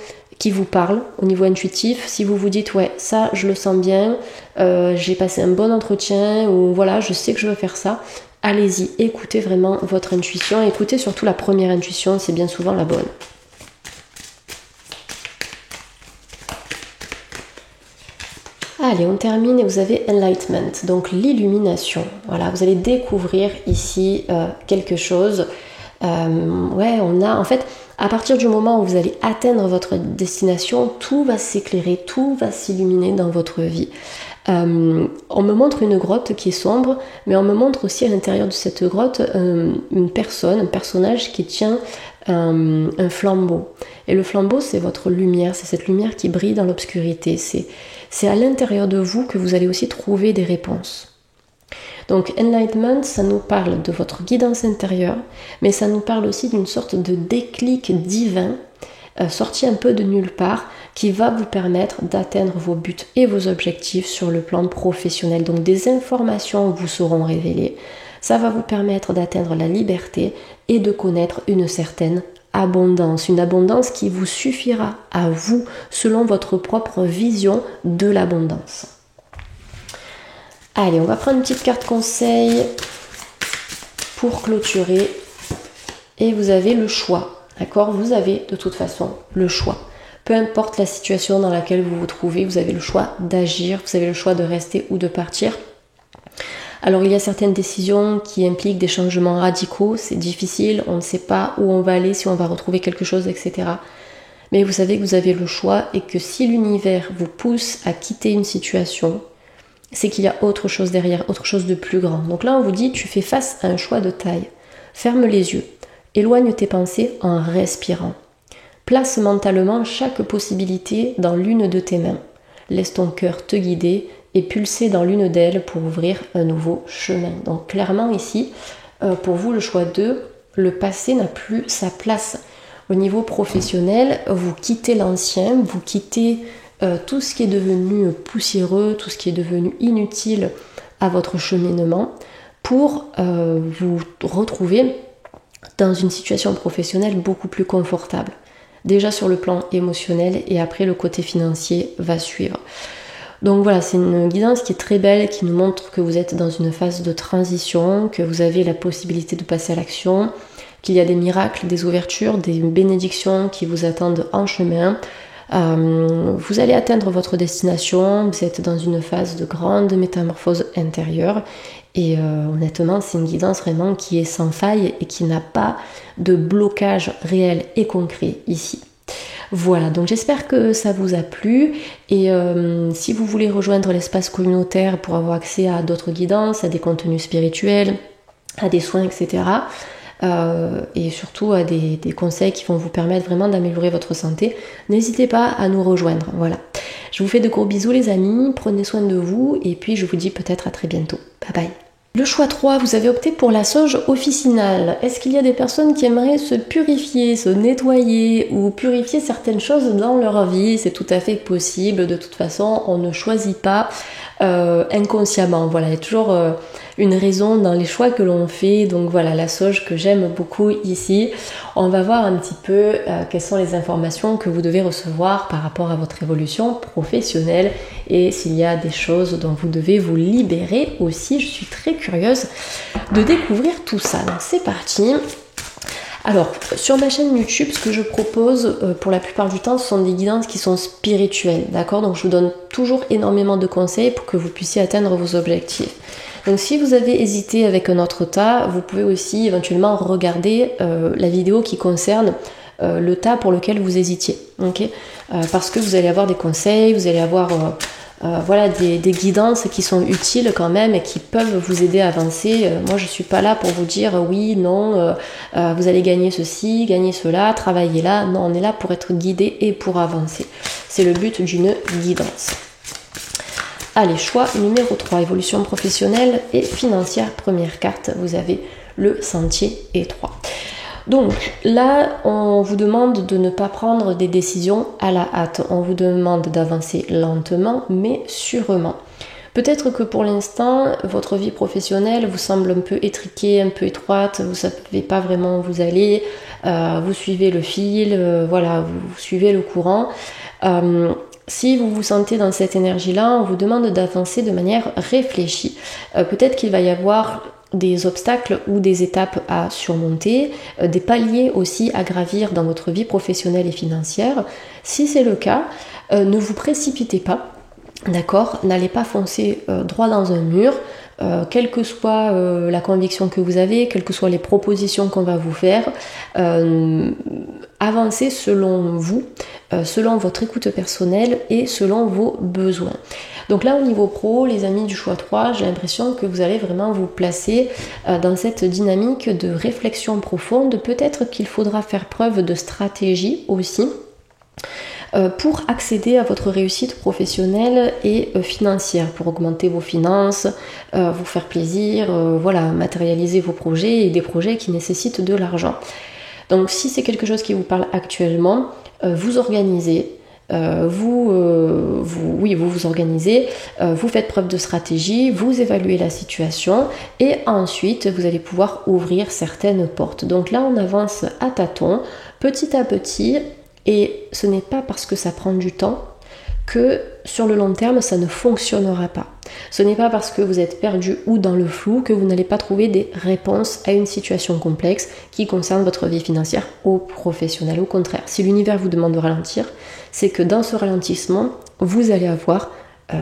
qui vous parlent au niveau intuitif. Si vous vous dites ouais, ça je le sens bien, j'ai passé un bon entretien ou voilà, je sais que je veux faire ça, allez-y, écoutez vraiment votre intuition, écoutez surtout la première intuition, c'est bien souvent la bonne. Allez, on termine et vous avez Enlightenment, donc l'illumination. Voilà, vous allez découvrir ici quelque chose. On a en fait, à partir du moment où vous allez atteindre votre destination, tout va s'éclairer, tout va s'illuminer dans votre vie. On me montre une grotte qui est sombre, mais on me montre aussi à l'intérieur de cette grotte un personnage qui tient un flambeau. Et le flambeau, c'est votre lumière, c'est cette lumière qui brille dans l'obscurité. C'est à l'intérieur de vous que vous allez aussi trouver des réponses. Donc Enlightenment, ça nous parle de votre guidance intérieure, mais ça nous parle aussi d'une sorte de déclic divin, sorti un peu de nulle part, qui va vous permettre d'atteindre vos buts et vos objectifs sur le plan professionnel. Donc des informations vous seront révélées. Ça va vous permettre d'atteindre la liberté et de connaître une certaine abondance. Une abondance qui vous suffira à vous selon votre propre vision de l'abondance. Allez, on va prendre une petite carte conseil pour clôturer. Et vous avez le choix, d'accord? Vous avez de toute façon le choix. Peu importe la situation dans laquelle vous vous trouvez, vous avez le choix d'agir, vous avez le choix de rester ou de partir. Alors il y a certaines décisions qui impliquent des changements radicaux, c'est difficile, on ne sait pas où on va aller, si on va retrouver quelque chose, etc. Mais vous savez que vous avez le choix et que si l'univers vous pousse à quitter une situation, c'est qu'il y a autre chose derrière, autre chose de plus grand. Donc là on vous dit, tu fais face à un choix de taille. Ferme les yeux, éloigne tes pensées en respirant. Place mentalement chaque possibilité dans l'une de tes mains. Laisse ton cœur te guider et pulser dans l'une d'elles pour ouvrir un nouveau chemin. Donc clairement ici, pour vous le choix 2, le passé n'a plus sa place. Au niveau professionnel, vous quittez l'ancien, vous quittez tout ce qui est devenu poussiéreux, tout ce qui est devenu inutile à votre cheminement pour vous retrouver dans une situation professionnelle beaucoup plus confortable. Déjà sur le plan émotionnel et après le côté financier va suivre. Donc voilà, c'est une guidance qui est très belle, qui nous montre que vous êtes dans une phase de transition, que vous avez la possibilité de passer à l'action, qu'il y a des miracles, des ouvertures, des bénédictions qui vous attendent en chemin. Vous allez atteindre votre destination, vous êtes dans une phase de grande métamorphose intérieure et honnêtement c'est une guidance vraiment qui est sans faille et qui n'a pas de blocage réel et concret ici. Voilà, donc j'espère que ça vous a plu et si vous voulez rejoindre l'espace communautaire pour avoir accès à d'autres guidances, à des contenus spirituels, à des soins, etc., et surtout à des conseils qui vont vous permettre vraiment d'améliorer votre santé, n'hésitez pas à nous rejoindre. Voilà. Je vous fais de gros bisous les amis, prenez soin de vous et puis je vous dis peut-être à très bientôt. Bye bye. Le choix 3, vous avez opté pour la sauge officinale. Est-ce qu'il y a des personnes qui aimeraient se purifier, se nettoyer ou purifier certaines choses dans leur vie? C'est tout à fait possible, de toute façon on ne choisit pas inconsciemment. Voilà, il y a toujours une raison dans les choix que l'on fait. Donc voilà, la sauge que j'aime beaucoup ici. On va voir un petit peu quelles sont les informations que vous devez recevoir par rapport à votre évolution professionnelle et s'il y a des choses dont vous devez vous libérer aussi. Je suis très curieuse de découvrir tout ça. Donc c'est parti. Alors, sur ma chaîne YouTube, ce que je propose pour la plupart du temps, ce sont des guidances qui sont spirituelles, d'accord? Donc je vous donne toujours énormément de conseils pour que vous puissiez atteindre vos objectifs. Donc si vous avez hésité avec un autre tas, vous pouvez aussi éventuellement regarder la vidéo qui concerne le tas pour lequel vous hésitiez. Okay, parce que vous allez avoir des conseils, vous allez avoir voilà, des guidances qui sont utiles quand même et qui peuvent vous aider à avancer. Moi je suis pas là pour vous dire oui, non, vous allez gagner ceci, gagner cela, travailler là. Non, on est là pour être guidé et pour avancer. C'est le but d'une guidance. Allez, choix numéro 3, évolution professionnelle et financière. Première carte, vous avez le sentier étroit. Donc là, on vous demande de ne pas prendre des décisions à la hâte. On vous demande d'avancer lentement, mais sûrement. Peut-être que pour l'instant, votre vie professionnelle vous semble un peu étriquée, un peu étroite, vous ne savez pas vraiment où vous allez, vous suivez le fil, voilà, vous suivez le courant. Si vous vous sentez dans cette énergie-là, on vous demande d'avancer de manière réfléchie. Peut-être qu'il va y avoir des obstacles ou des étapes à surmonter, des paliers aussi à gravir dans votre vie professionnelle et financière. Si c'est le cas, ne vous précipitez pas, d'accord ? N'allez pas foncer droit dans un mur, quelle que soit la conviction que vous avez, quelles que soient les propositions qu'on va vous faire, avancez selon vous, selon votre écoute personnelle et selon vos besoins. Donc là, au niveau pro, les amis du choix 3, j'ai l'impression que vous allez vraiment vous placer dans cette dynamique de réflexion profonde. Peut-être qu'il faudra faire preuve de stratégie aussi pour accéder à votre réussite professionnelle et financière, pour augmenter vos finances, vous faire plaisir, voilà, matérialiser vos projets et des projets qui nécessitent de l'argent. Donc si c'est quelque chose qui vous parle actuellement, vous organisez, vous vous organisez, vous faites preuve de stratégie, vous évaluez la situation et ensuite vous allez pouvoir ouvrir certaines portes. Donc là on avance à tâtons, petit à petit, et ce n'est pas parce que ça prend du temps que sur le long terme ça ne fonctionnera pas. Ce n'est pas parce que vous êtes perdu ou dans le flou que vous n'allez pas trouver des réponses à une situation complexe qui concerne votre vie financière ou professionnelle. Au contraire, si l'univers vous demande de ralentir, c'est que dans ce ralentissement, vous allez avoir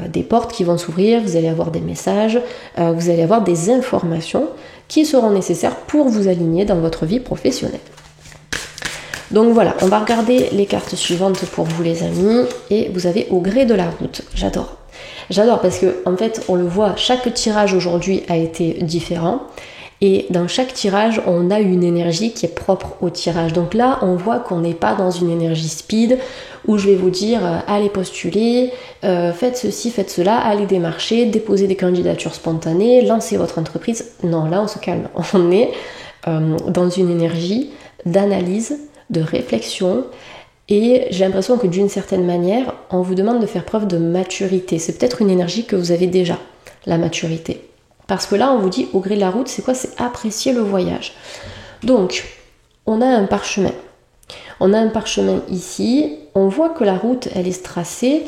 des portes qui vont s'ouvrir, vous allez avoir des messages, vous allez avoir des informations qui seront nécessaires pour vous aligner dans votre vie professionnelle. Donc voilà, on va regarder les cartes suivantes pour vous les amis et vous avez au gré de la route. J'adore. J'adore parce que en fait on le voit, chaque tirage aujourd'hui a été différent et dans chaque tirage on a une énergie qui est propre au tirage. Donc là on voit qu'on n'est pas dans une énergie speed où je vais vous dire allez postuler, faites ceci, faites cela, allez démarcher, déposez des candidatures spontanées, lancez votre entreprise. Non, là on se calme, on est dans une énergie d'analyse, de réflexion. Et j'ai l'impression que d'une certaine manière, on vous demande de faire preuve de maturité. C'est peut-être une énergie que vous avez déjà, la maturité. Parce que là, on vous dit, au gré de la route, c'est quoi ? C'est apprécier le voyage. Donc, on a un parchemin. On a un parchemin ici. On voit que la route, elle est tracée.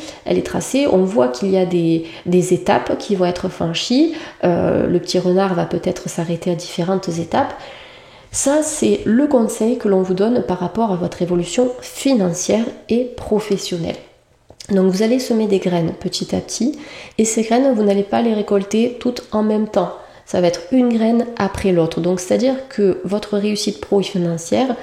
On voit qu'il y a des étapes qui vont être franchies. Le petit renard va peut-être s'arrêter à différentes étapes. Ça, c'est le conseil que l'on vous donne par rapport à votre évolution financière et professionnelle. Donc vous allez semer des graines petit à petit et ces graines, vous n'allez pas les récolter toutes en même temps. Ça va être une graine après l'autre. Donc c'est-à-dire que votre réussite pro et financière,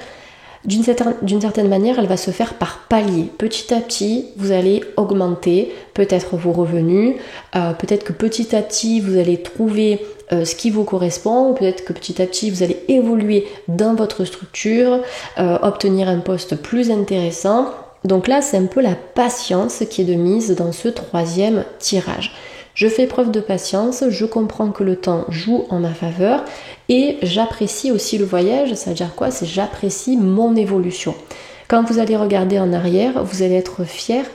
d'une certaine manière, elle va se faire par palier. Petit à petit, vous allez augmenter peut-être vos revenus, peut-être que petit à petit, vous allez trouver ce qui vous correspond, peut-être que petit à petit, vous allez évoluer dans votre structure, obtenir un poste plus intéressant. Donc là, c'est un peu la patience qui est de mise dans ce troisième tirage. Je fais preuve de patience, je comprends que le temps joue en ma faveur et j'apprécie aussi le voyage. Ça veut dire quoi ? C'est j'apprécie mon évolution. Quand vous allez regarder en arrière, vous allez être fier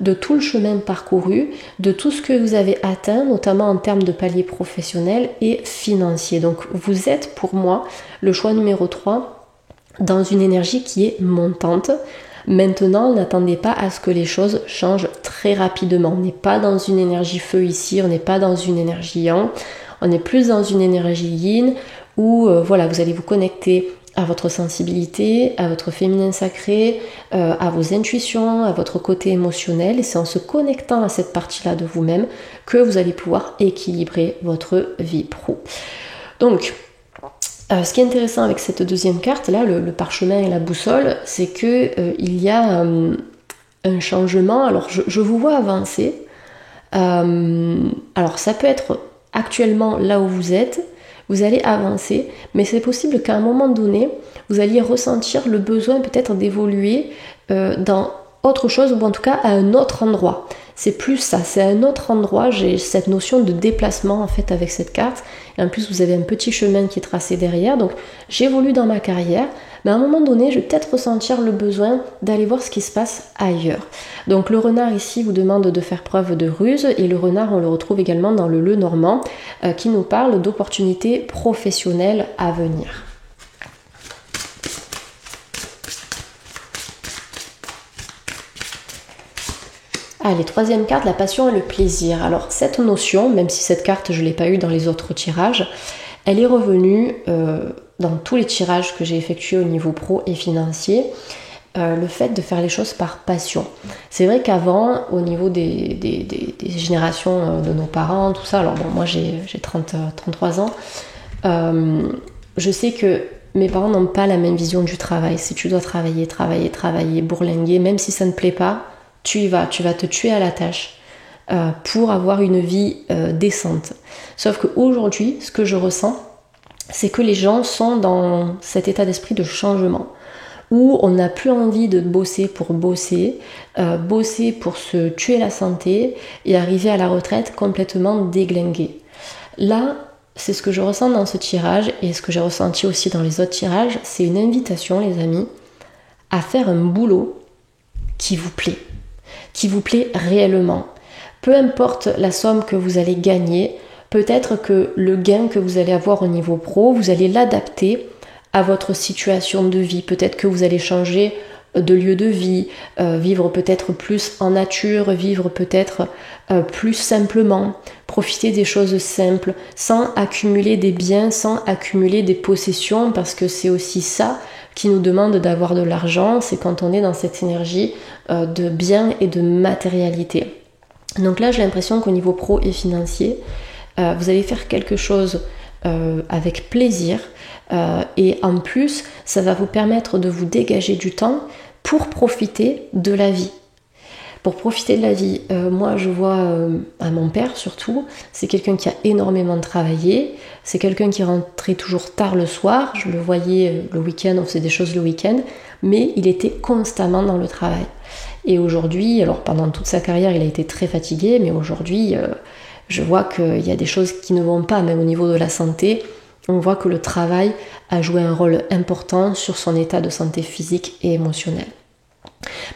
de tout le chemin parcouru, de tout ce que vous avez atteint, notamment en termes de palier professionnel et financier. Donc vous êtes pour moi le choix numéro 3 dans une énergie qui est montante. Maintenant, n'attendez pas à ce que les choses changent très rapidement. On n'est pas dans une énergie feu ici, on n'est pas dans une énergie yang, on est plus dans une énergie yin où voilà, vous allez vous connecter à votre sensibilité, à votre féminin sacré, à vos intuitions, à votre côté émotionnel. Et c'est en se connectant à cette partie-là de vous-même que vous allez pouvoir équilibrer votre vie pro. Donc, ce qui est intéressant avec cette deuxième carte, là, le parchemin et la boussole, c'est que il y a un changement. Alors, je vous vois avancer. Alors, ça peut être actuellement là où vous êtes, vous allez avancer, mais c'est possible qu'à un moment donné, vous alliez ressentir le besoin peut-être d'évoluer dans autre chose, ou en tout cas à un autre endroit. C'est plus ça, c'est à un autre endroit. J'ai cette notion de déplacement en fait avec cette carte. Et en plus, vous avez un petit chemin qui est tracé derrière. Donc, j'évolue dans ma carrière, mais à un moment donné, je vais peut-être ressentir le besoin d'aller voir ce qui se passe ailleurs. Donc, le renard ici vous demande de faire preuve de ruse. Et le renard, on le retrouve également dans le Lenormand, qui nous parle d'opportunités professionnelles à venir. Allez, troisième carte, la passion et le plaisir. Alors cette notion, même si cette carte je ne l'ai pas eue dans les autres tirages, elle est revenue dans tous les tirages que j'ai effectués au niveau pro et financier, le fait de faire les choses par passion. C'est vrai qu'avant, au niveau des générations de nos parents, tout ça, alors bon, moi j'ai 33 ans, je sais que mes parents n'ont pas la même vision du travail. Si tu dois travailler, bourlinguer, même si ça ne plaît pas, tu y vas, tu vas te tuer à la tâche pour avoir une vie décente. Sauf qu'aujourd'hui, ce que je ressens, c'est que les gens sont dans cet état d'esprit de changement, où on n'a plus envie de bosser pour bosser, bosser pour se tuer la santé et arriver à la retraite complètement déglingué. Là, c'est ce que je ressens dans ce tirage et ce que j'ai ressenti aussi dans les autres tirages, c'est une invitation, les amis, à faire un boulot qui vous plaît réellement. Peu importe la somme que vous allez gagner, peut-être que le gain que vous allez avoir au niveau pro, vous allez l'adapter à votre situation de vie. Peut-être que vous allez changer de lieu de vie, vivre peut-être plus en nature, vivre peut-être plus simplement, profiter des choses simples, sans accumuler des biens, sans accumuler des possessions, parce que c'est aussi ça qui nous demande d'avoir de l'argent, c'est quand on est dans cette énergie de biens et de matérialité. Donc là, j'ai l'impression qu'au niveau pro et financier, vous allez faire quelque chose avec plaisir et en plus, ça va vous permettre de vous dégager du temps pour profiter de la vie. Pour profiter de la vie, moi je vois à mon père surtout, c'est quelqu'un qui a énormément travaillé, c'est quelqu'un qui rentrait toujours tard le soir, je le voyais le week-end, on faisait des choses le week-end, mais il était constamment dans le travail. Et aujourd'hui, alors pendant toute sa carrière il a été très fatigué, mais aujourd'hui je vois qu'il y a des choses qui ne vont pas, même au niveau de la santé, on voit que le travail a joué un rôle important sur son état de santé physique et émotionnel.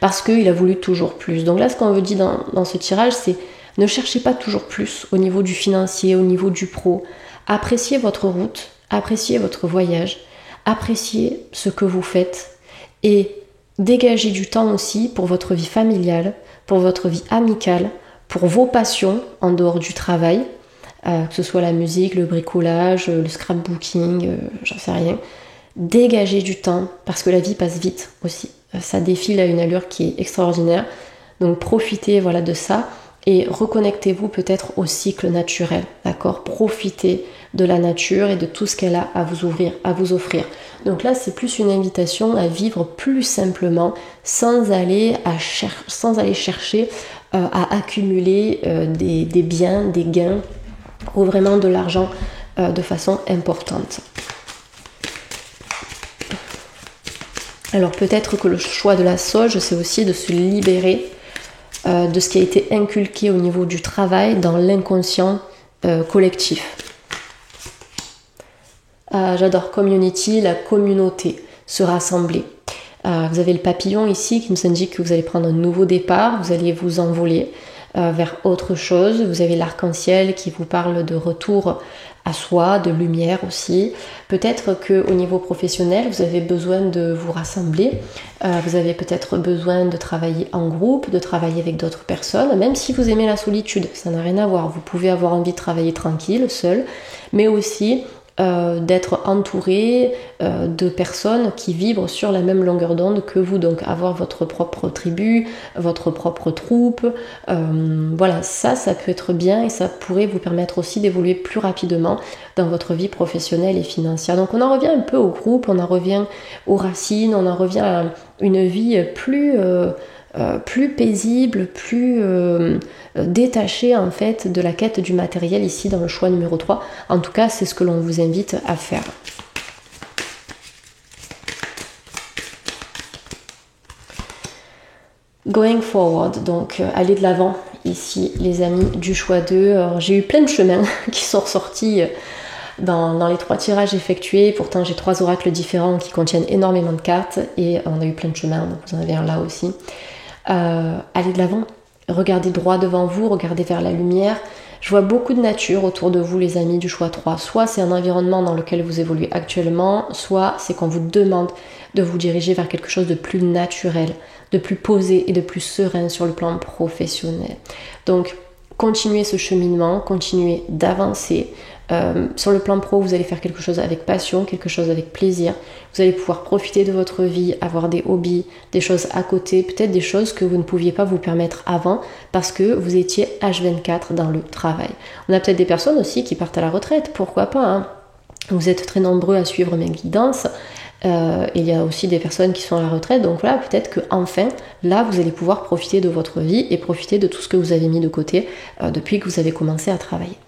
Parce qu'il a voulu toujours plus. Donc là, ce qu'on veut dire dans ce tirage, c'est ne cherchez pas toujours plus au niveau du financier, au niveau du pro. Appréciez votre route, appréciez votre voyage, appréciez ce que vous faites et dégagez du temps aussi pour votre vie familiale, pour votre vie amicale, pour vos passions en dehors du travail, que ce soit la musique, le bricolage, le scrapbooking, j'en sais rien. Dégagez du temps parce que la vie passe vite aussi. Ça défile à une allure qui est extraordinaire. Donc profitez de ça et reconnectez-vous peut-être au cycle naturel, d'accord ? Profitez de la nature et de tout ce qu'elle a à vous offrir. Donc là, c'est plus une invitation à vivre plus simplement, sans aller chercher à accumuler des biens, des gains ou vraiment de l'argent de façon importante. Alors peut-être que le choix de la sauge, c'est aussi de se libérer de ce qui a été inculqué au niveau du travail dans l'inconscient collectif. J'adore community, la communauté, se rassembler. Vous avez le papillon ici qui nous indique que vous allez prendre un nouveau départ, vous allez vous envoler vers autre chose. Vous avez l'arc-en-ciel qui vous parle de retour à soi, de lumière aussi. Peut-être qu'au niveau professionnel, vous avez besoin de vous rassembler. Vous avez peut-être besoin de travailler en groupe, de travailler avec d'autres personnes, même si vous aimez la solitude, ça n'a rien à voir. Vous pouvez avoir envie de travailler tranquille, seul, mais aussi d'être entouré de personnes qui vibrent sur la même longueur d'onde que vous, donc avoir votre propre tribu, votre propre troupe, voilà, ça peut être bien et ça pourrait vous permettre aussi d'évoluer plus rapidement dans votre vie professionnelle et financière. Donc on en revient un peu au groupe, on en revient aux racines, on en revient à une vie plus paisible, plus détachée en fait de la quête du matériel ici dans le choix numéro 3. En tout cas, c'est ce que l'on vous invite à faire. Going forward, donc aller de l'avant ici les amis du choix 2. J'ai eu plein de chemins qui sont ressortis dans les 3 tirages effectués. Pourtant j'ai 3 oracles différents qui contiennent énormément de cartes et on a eu plein de chemins, donc vous en avez un là aussi. Allez de l'avant, regardez droit devant vous, regardez vers la lumière. Je vois beaucoup de nature autour de vous les amis du choix 3. Soit c'est un environnement dans lequel vous évoluez actuellement, soit c'est qu'on vous demande de vous diriger vers quelque chose de plus naturel, de plus posé et de plus serein sur le plan professionnel. Donc continuez ce cheminement, continuez d'avancer. Sur le plan pro, vous allez faire quelque chose avec passion, quelque chose avec plaisir. Vous allez pouvoir profiter de votre vie, avoir des hobbies, des choses à côté, peut-être des choses que vous ne pouviez pas vous permettre avant parce que vous étiez H24 dans le travail. On a peut-être des personnes aussi qui partent à la retraite, pourquoi pas, hein. Vous êtes très nombreux à suivre mes guidances. Il y a aussi des personnes qui sont à la retraite, donc voilà, peut-être que enfin là vous allez pouvoir profiter de votre vie et profiter de tout ce que vous avez mis de côté depuis que vous avez commencé à travailler.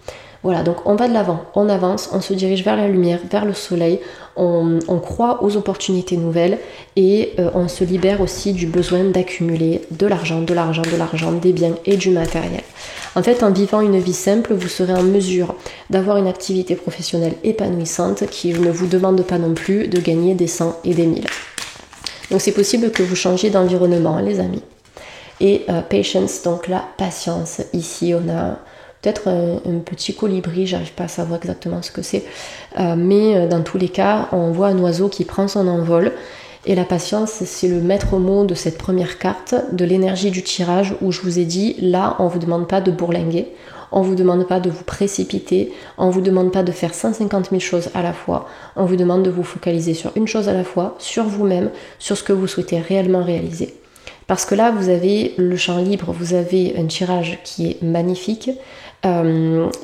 Voilà, donc on va de l'avant, on avance, on se dirige vers la lumière, vers le soleil, on croit aux opportunités nouvelles et on se libère aussi du besoin d'accumuler de l'argent, des biens et du matériel. En fait, en vivant une vie simple, vous serez en mesure d'avoir une activité professionnelle épanouissante qui ne vous demande pas non plus de gagner des 100 et des 1000. Donc c'est possible que vous changiez d'environnement, les amis. Et patience, donc la patience. Ici, on a peut-être un petit colibri, j'arrive pas à savoir exactement ce que c'est, mais dans tous les cas, on voit un oiseau qui prend son envol. Et la patience, c'est le maître mot de cette première carte, de l'énergie du tirage, où je vous ai dit, là, on ne vous demande pas de bourlinguer, on ne vous demande pas de vous précipiter, on ne vous demande pas de faire 150 000 choses à la fois, on vous demande de vous focaliser sur une chose à la fois, sur vous-même, sur ce que vous souhaitez réellement réaliser. Parce que là, vous avez le champ libre, vous avez un tirage qui est magnifique,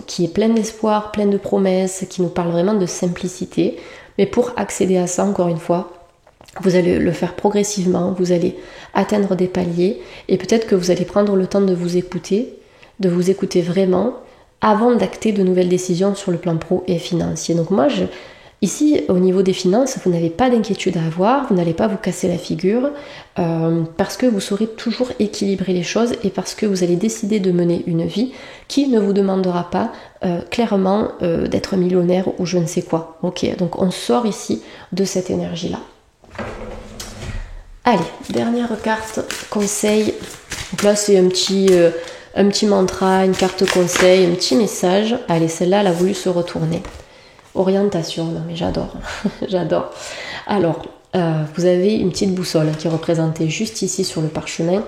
qui est plein d'espoir, plein de promesses, qui nous parle vraiment de simplicité. Mais pour accéder à ça, encore une fois, vous allez le faire progressivement, vous allez atteindre des paliers et peut-être que vous allez prendre le temps de vous écouter vraiment avant d'acter de nouvelles décisions sur le plan pro et financier. Donc moi, ici, au niveau des finances, vous n'avez pas d'inquiétude à avoir, vous n'allez pas vous casser la figure parce que vous saurez toujours équilibrer les choses et parce que vous allez décider de mener une vie qui ne vous demandera pas clairement d'être millionnaire ou je ne sais quoi. Ok, donc on sort ici de cette énergie-là. Allez, dernière carte conseil. Donc là, c'est un petit mantra, une carte conseil, un petit message. Allez, celle-là, elle a voulu se retourner. Orientation, non mais j'adore, j'adore. Alors, vous avez une petite boussole qui est représentée juste ici sur le parchemin.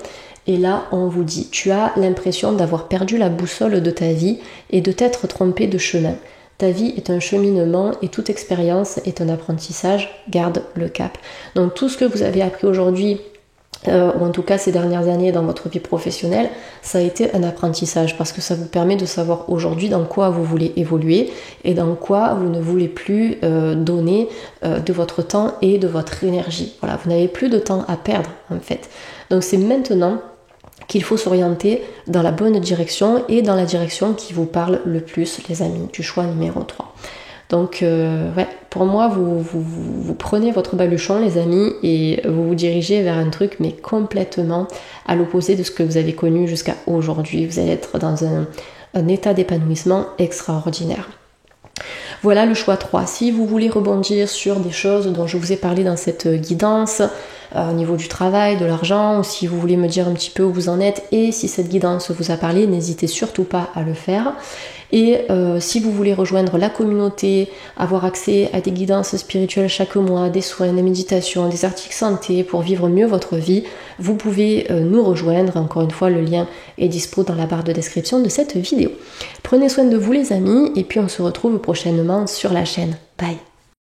Et là, on vous dit, tu as l'impression d'avoir perdu la boussole de ta vie et de t'être trompé de chemin. Ta vie est un cheminement et toute expérience est un apprentissage, garde le cap. Donc tout ce que vous avez appris aujourd'hui, ou en tout cas ces dernières années dans votre vie professionnelle, ça a été un apprentissage parce que ça vous permet de savoir aujourd'hui dans quoi vous voulez évoluer et dans quoi vous ne voulez plus donner de votre temps et de votre énergie. Voilà, vous n'avez plus de temps à perdre en fait. Donc c'est maintenant qu'il faut s'orienter dans la bonne direction et dans la direction qui vous parle le plus, les amis, du choix numéro 3. Donc, ouais, pour moi, vous prenez votre baluchon, les amis, et vous vous dirigez vers un truc, mais complètement à l'opposé de ce que vous avez connu jusqu'à aujourd'hui. Vous allez être dans un état d'épanouissement extraordinaire. Voilà le choix 3. Si vous voulez rebondir sur des choses dont je vous ai parlé dans cette guidance, au niveau du travail, de l'argent, ou si vous voulez me dire un petit peu où vous en êtes et si cette guidance vous a parlé, n'hésitez surtout pas à le faire. Et si vous voulez rejoindre la communauté, avoir accès à des guidances spirituelles chaque mois, des soins, des méditations, des articles santé pour vivre mieux votre vie, vous pouvez nous rejoindre. Encore une fois, le lien est dispo dans la barre de description de cette vidéo. Prenez soin de vous les amis et puis on se retrouve prochainement sur la chaîne. Bye.